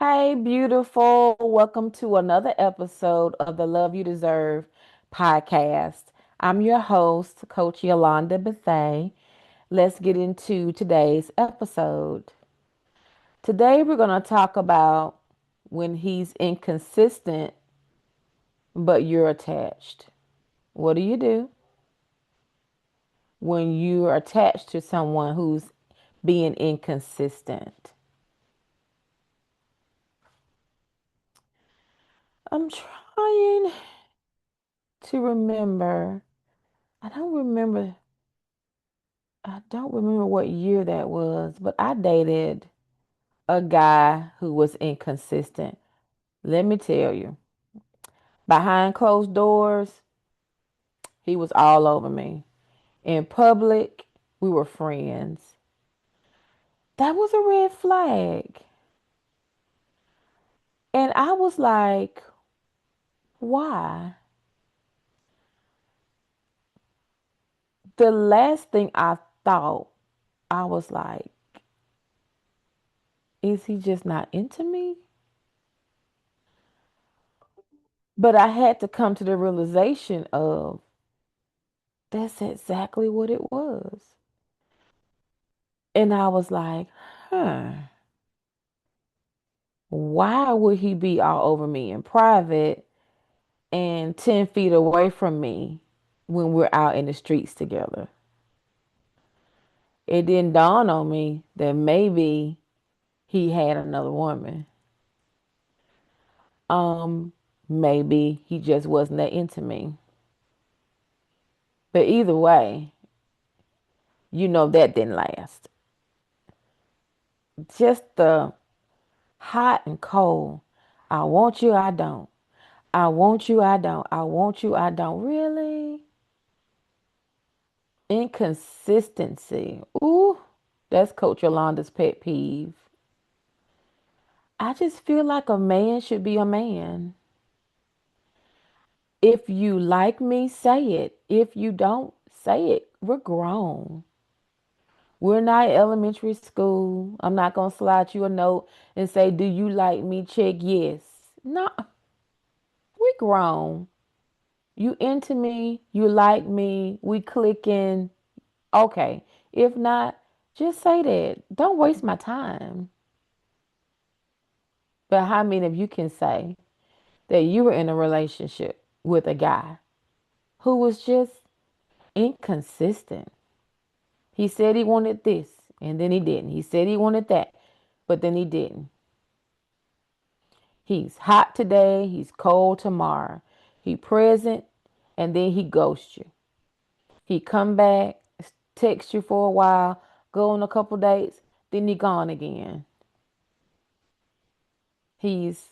Hey, beautiful. Welcome to another episode of the Love You Deserve podcast. I'm your host, Coach Yolanda Bethay. Let's get into today's episode. Today, we're going to talk about when he's inconsistent, but you're attached. What do when you're attached to someone who's being inconsistent? I'm trying to remember. I don't remember I don't remember what year that was, but I dated a guy who was inconsistent. Let me tell you, behind closed doors, he was all over me. In public, we were friends. That was a red flag. And I was like, why? The last thing I thought, I was like, is he just not into me? But I had to come to the realization of that's exactly what it was. And I was like, huh, why would he be all over me in private and 10 feet away from me when we're out in the streets together? It didn't dawn on me that maybe he had another woman. Um, Maybe he just wasn't that into me. But either way, that didn't last. Just the hot and cold. I want you, I don't. I want you, I don't. I want you, I don't. Really? Inconsistency. Ooh, that's Coach Yolanda's pet peeve. I just feel like a man should be a man. If you like me, say it. If you don't, say it. We're grown. We're not elementary school. I'm not going to slide you a note and say, do you like me? Check yes. No, we grown. You into me, you like me, we clicking. Okay. If not, just say that. Don't waste my time. But how many of you can say that you were in a relationship with a guy who was just inconsistent? He said he wanted this and then he didn't. He said he wanted that, but then he didn't. He's hot today, he's cold tomorrow. He present and then he ghosts you. He come back, text you for a while, go on a couple dates, then he gone again. He's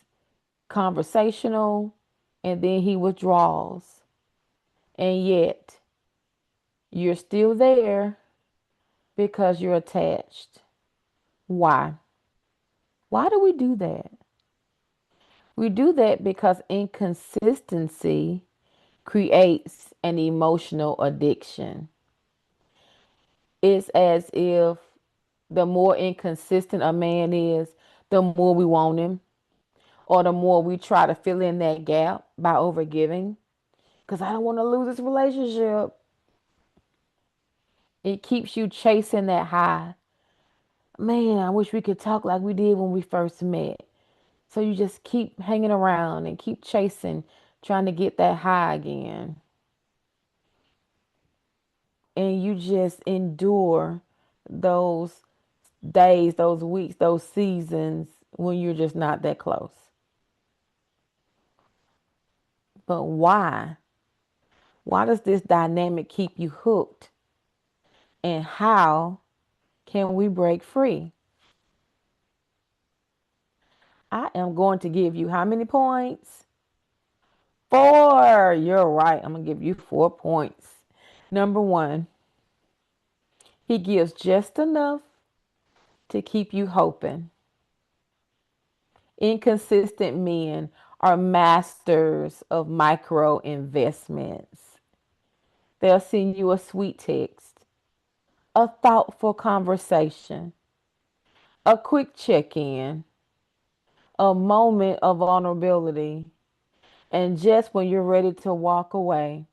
conversational and then he withdraws. And yet you're still there because you're attached. Why? Why do we do that? We do that because inconsistency creates an emotional addiction. It's as if the more inconsistent a man is, the more we want him, or the more we try to fill in that gap by overgiving. Because I don't want to lose this relationship. It keeps you chasing that high. Man, I wish we could talk like we did when we first met. So you just keep hanging around and keep chasing, trying to get that high again. And you just endure those days, those weeks, those seasons when you're just not that close. But why? Why does this dynamic keep you hooked? And how can we break free? I am going to give you how many points? Four. You're right. I'm going to give you 4 points. Number one, he gives just enough to keep you hoping. Inconsistent men are masters of micro investments. They'll send you a sweet text, a thoughtful conversation, a quick check in, a moment of vulnerability. And just when you're ready to walk away,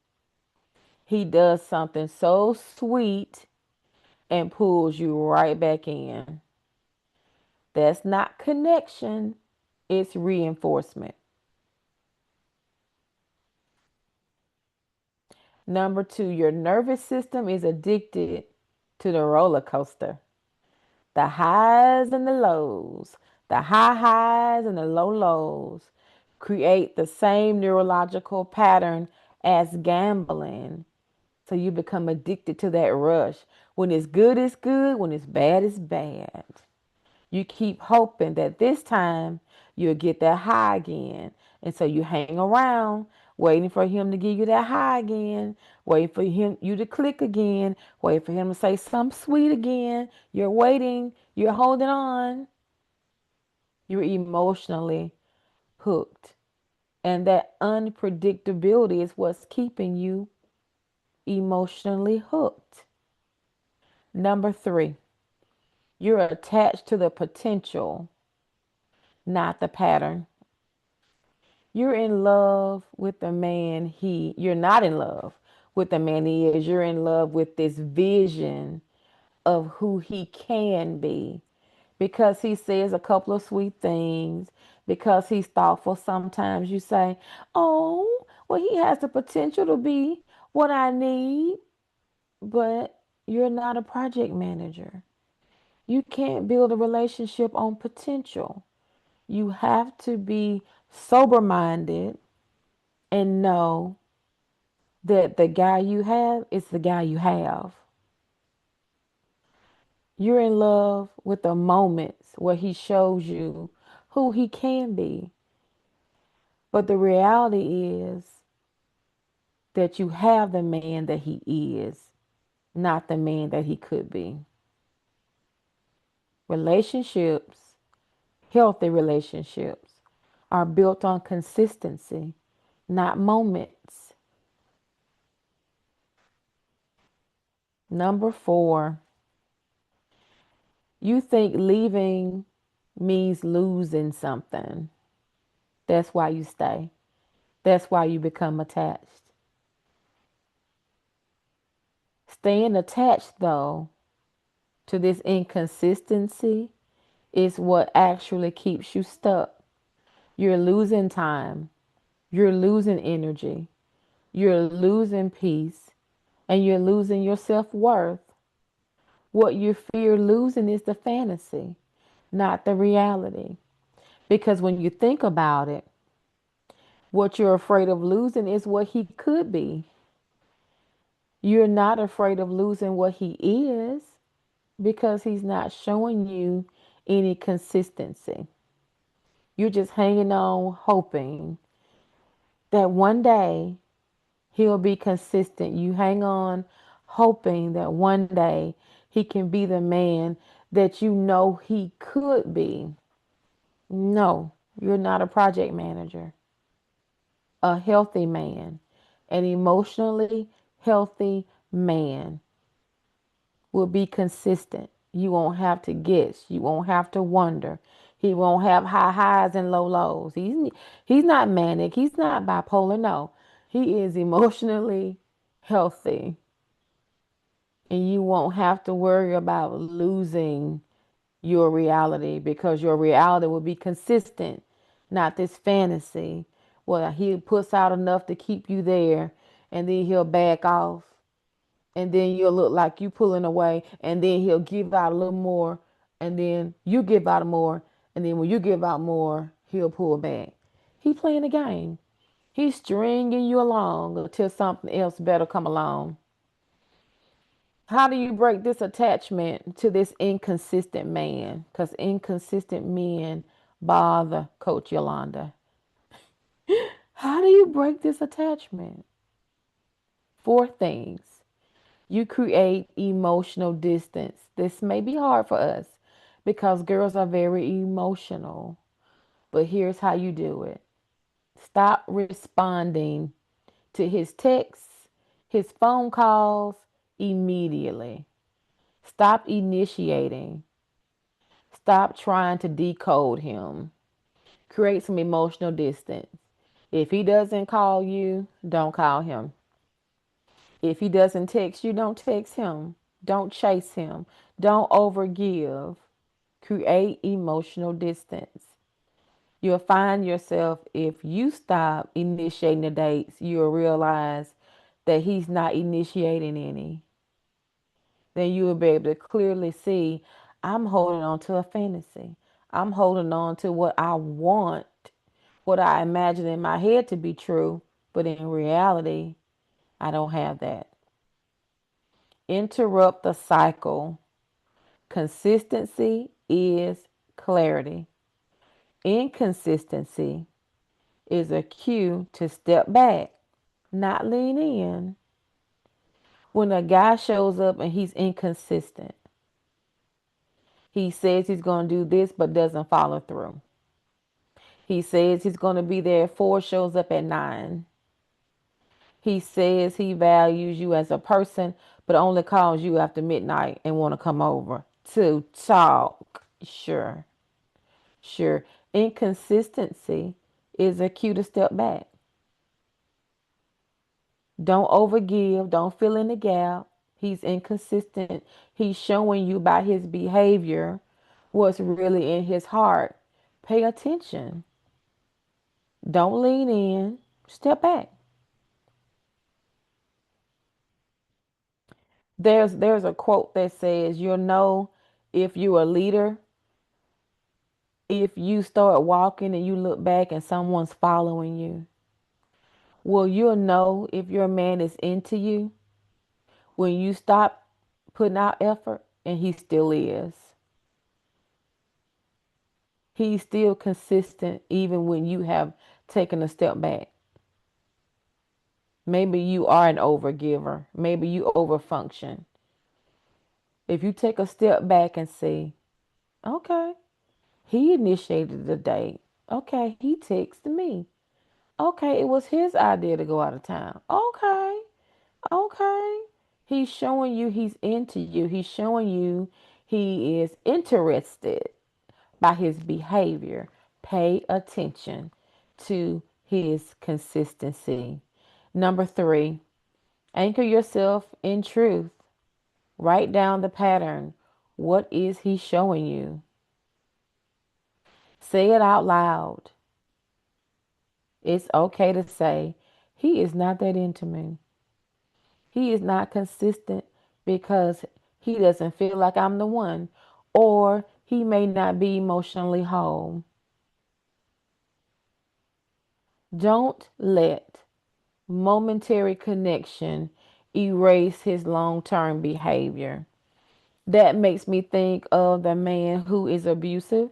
he does something so sweet and pulls you right back in. That's not connection, it's reinforcement. Number two, your nervous system is addicted to the roller coaster. The highs and the lows, the high highs and the low lows create the same neurological pattern as gambling. So you become addicted to that rush. When it's good, it's good. When it's bad. You keep hoping that this time you'll get that high again. And so you hang around waiting for him to give you that high again, waiting for you to click again, waiting for him to say something sweet again. You're waiting, you're holding on. You're emotionally hooked. And that unpredictability is what's keeping you emotionally hooked. Number three, you're attached to the potential, not the pattern. You're in love with the man you're not in love with the man he is. You're in love with this vision of who he can be because he says a couple of sweet things, because he's thoughtful. Sometimes you say, oh, well, he has the potential to be what I need, but you're not a project manager. You can't build a relationship on potential. You have to be sober minded and know that the guy you have is the guy you have. You're in love with the moments where he shows you who he can be. But the reality is that you have the man that he is, not the man that he could be. Relationships, healthy relationships, are built on consistency, not moments. Number four, you think leaving means losing something. That's why you stay. That's why you become attached. Staying attached, though, to this inconsistency is what actually keeps you stuck. You're losing time. You're losing energy. You're losing peace. And you're losing your self worth. What you fear losing is the fantasy, not the reality. Because when you think about it, what you're afraid of losing is what he could be. You're not afraid of losing what he is because he's not showing you any consistency. You're just hanging on, hoping that one day he'll be consistent. You hang on, hoping that one day he can be the man that you know he could be. No, you're not a project manager. A healthy man, an emotionally healthy man will be consistent. You won't have to guess. You won't have to wonder. He won't have high highs and low lows. He's not manic. He's not bipolar. No, he is emotionally healthy. And you won't have to worry about losing your reality because your reality will be consistent, not this fantasy. Well, he puts out enough to keep you there and then he'll back off and then you'll look like you pulling away and then he'll give out a little more and then you give out more and then when you give out more he'll pull back. He playing a game. He's stringing you along until something else better come along. How do you break this attachment to this inconsistent man? Because inconsistent men bother Coach Yolanda. How do you break this attachment? Four things. You create emotional distance. This may be hard for us because girls are very emotional. But here's how you do it. Stop responding to his texts, his phone calls immediately. Stop initiating. Stop trying to decode him. Create some emotional distance. If he doesn't call you, don't call him. If he doesn't text you, don't text him. Don't chase him. Don't overgive. Create emotional distance. You'll find yourself, if you stop initiating the dates, you'll realize that he's not initiating any. Then you will be able to clearly see, I'm holding on to a fantasy. I'm holding on to what I want, what I imagine in my head to be true, but in reality, I don't have that. Interrupt the cycle. Consistency is clarity. Inconsistency is a cue to step back, not lean in. When a guy shows up and he's inconsistent, he says he's going to do this but doesn't follow through. He says he's going to be there at 4, shows up at 9. He says he values you as a person but only calls you after midnight and want to come over to talk. Sure, sure. Inconsistency is a cue to step back. Don't overgive. Don't fill in the gap. He's inconsistent. He's showing you by his behavior what's really in his heart. Pay attention. Don't lean in. Step back. There's a quote that says, you'll know if you're a leader if you start walking and you look back and someone's following you. Well, you'll know if your man is into you when you stop putting out effort, and he still is. He's still consistent even when you have taken a step back. Maybe you are an overgiver. Maybe you overfunction. If you take a step back and see, okay, he initiated the date. Okay, he texted me. Okay, it was his idea to go out of town. Okay, okay. He's showing you he's into you. He's showing you he is interested by his behavior. Pay attention to his consistency. Number 3, anchor yourself in truth. Write down the pattern. What is he showing you? Say it out loud. It's okay to say, he is not that into me. He is not consistent because he doesn't feel like I'm the one, or he may not be emotionally whole. Don't let momentary connection erase his long-term behavior. That makes me think of the man who is abusive.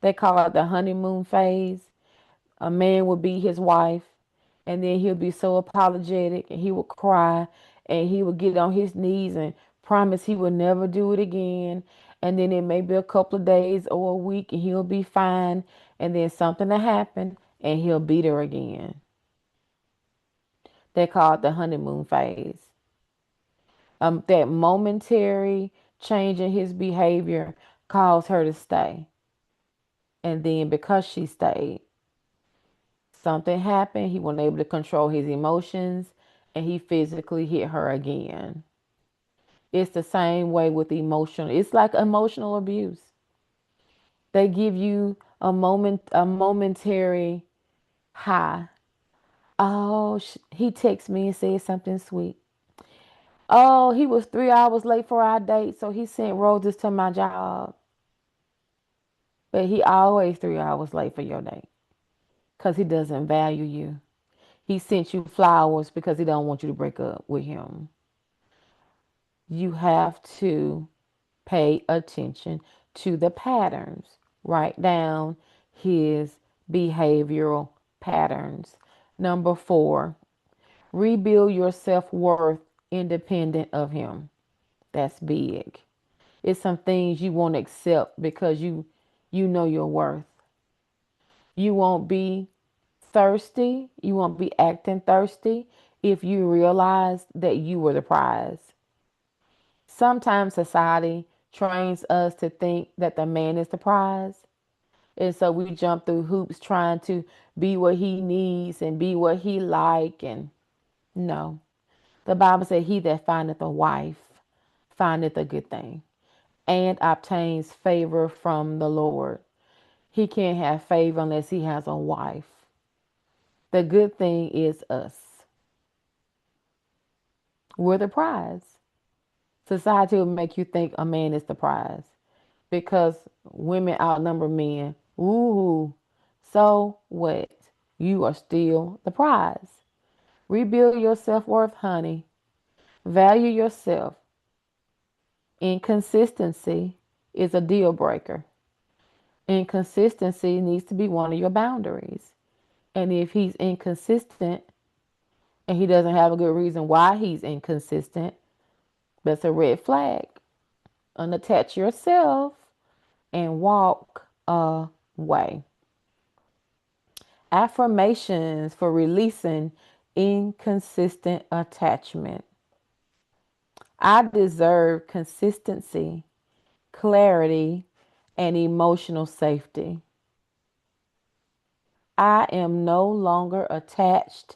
They call it the honeymoon phase. A man would beat his wife, and then he'll be so apologetic, and he would cry, and he would get on his knees and promise he would never do it again. And then it may be a couple of days or a week, and he'll be fine. And then something will happen, and he'll beat her again. They call it the honeymoon phase. That momentary change in his behavior caused her to stay. And then because she stayed, something happened. He wasn't able to control his emotions, and he physically hit her again. It's the same way with emotional. It's like emotional abuse. They give you a momentary high. Oh, he texted me and said something sweet. Oh, he was 3 hours late for our date, so he sent roses to my job. But he always 3 hours late for your date because he doesn't value you. He sent you flowers because he don't want you to break up with him. You have to pay attention to the patterns. Write down his behavioral patterns. Number 4, rebuild your self-worth independent of him. That's big. It's some things you won't accept because you know your worth. You won't be thirsty. You won't be acting thirsty if you realize that you were the prize. Sometimes society trains us to think that the man is the prize, And so we jump through hoops trying to be what he needs and be what he like. And no, the Bible said, he that findeth a wife findeth a good thing and obtains favor from the Lord. He can't have favor unless he has a wife. The good thing is us. We're the prize. Society will make you think a man is the prize because women outnumber men. Ooh, so what? You are still the prize. Rebuild your self worth, honey. Value yourself. Inconsistency is a deal breaker. Inconsistency needs to be one of your boundaries. And if he's inconsistent and he doesn't have a good reason why he's inconsistent, that's a red flag. Unattach yourself and walk away. Affirmations for releasing inconsistent attachment. I deserve consistency, clarity, and emotional safety. I am no longer attached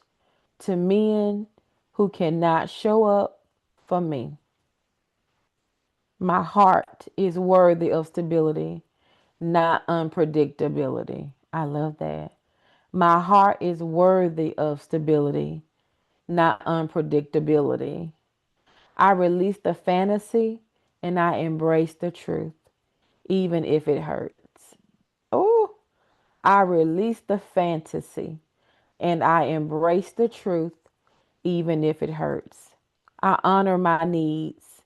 to men who cannot show up for me. My heart is worthy of stability, not unpredictability. I love that. My heart is worthy of stability, not unpredictability. I release the fantasy and I embrace the truth, even if it hurts. Oh, I release the fantasy and I embrace the truth, even if it hurts. I honor my needs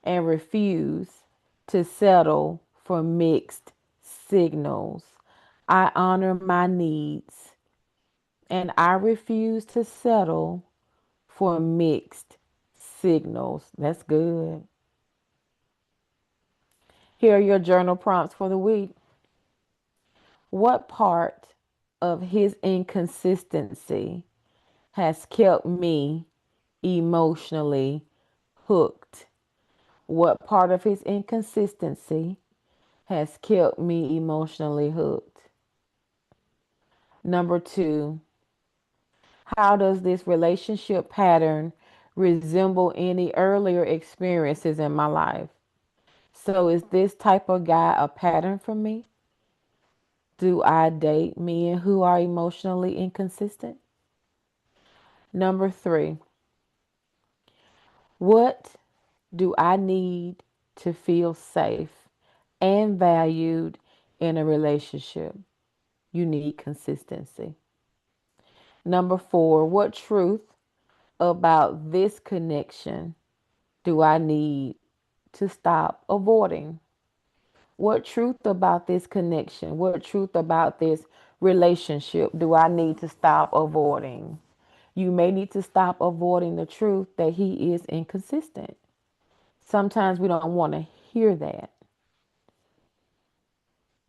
and refuse to settle for mixed signals. I honor my needs and I refuse to settle for mixed signals. That's good. Here are your journal prompts for the week. What part of his inconsistency has kept me emotionally hooked? What part of his inconsistency has kept me emotionally hooked? Number two, how does this relationship pattern resemble any earlier experiences in my life? So, is this type of guy a pattern for me? Do I date men who are emotionally inconsistent? Number three, what do I need to feel safe and valued in a relationship? You need consistency. Number four, what truth about this connection do I need to stop avoiding? What truth about this connection, what truth about this relationship do I need to stop avoiding? You may need to stop avoiding the truth that he is inconsistent. Sometimes we don't want to hear that.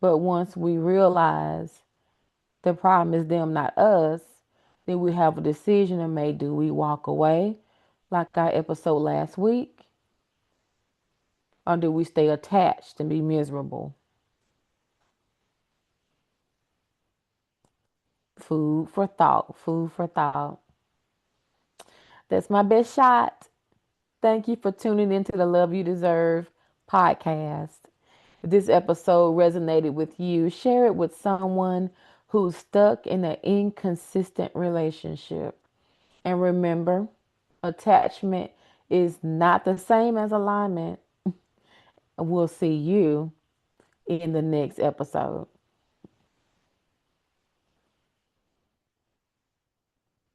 But once we realize the problem is them, not us, then we have a decision to make. Do we walk away, like our episode last week? Or do we stay attached and be miserable? Food for thought. Food for thought. That's my best shot. Thank you for tuning into the Love You Deserve podcast. If this episode resonated with you, share it with someone who's stuck in an inconsistent relationship. And remember, attachment is not the same as alignment. We'll see you in the next episode.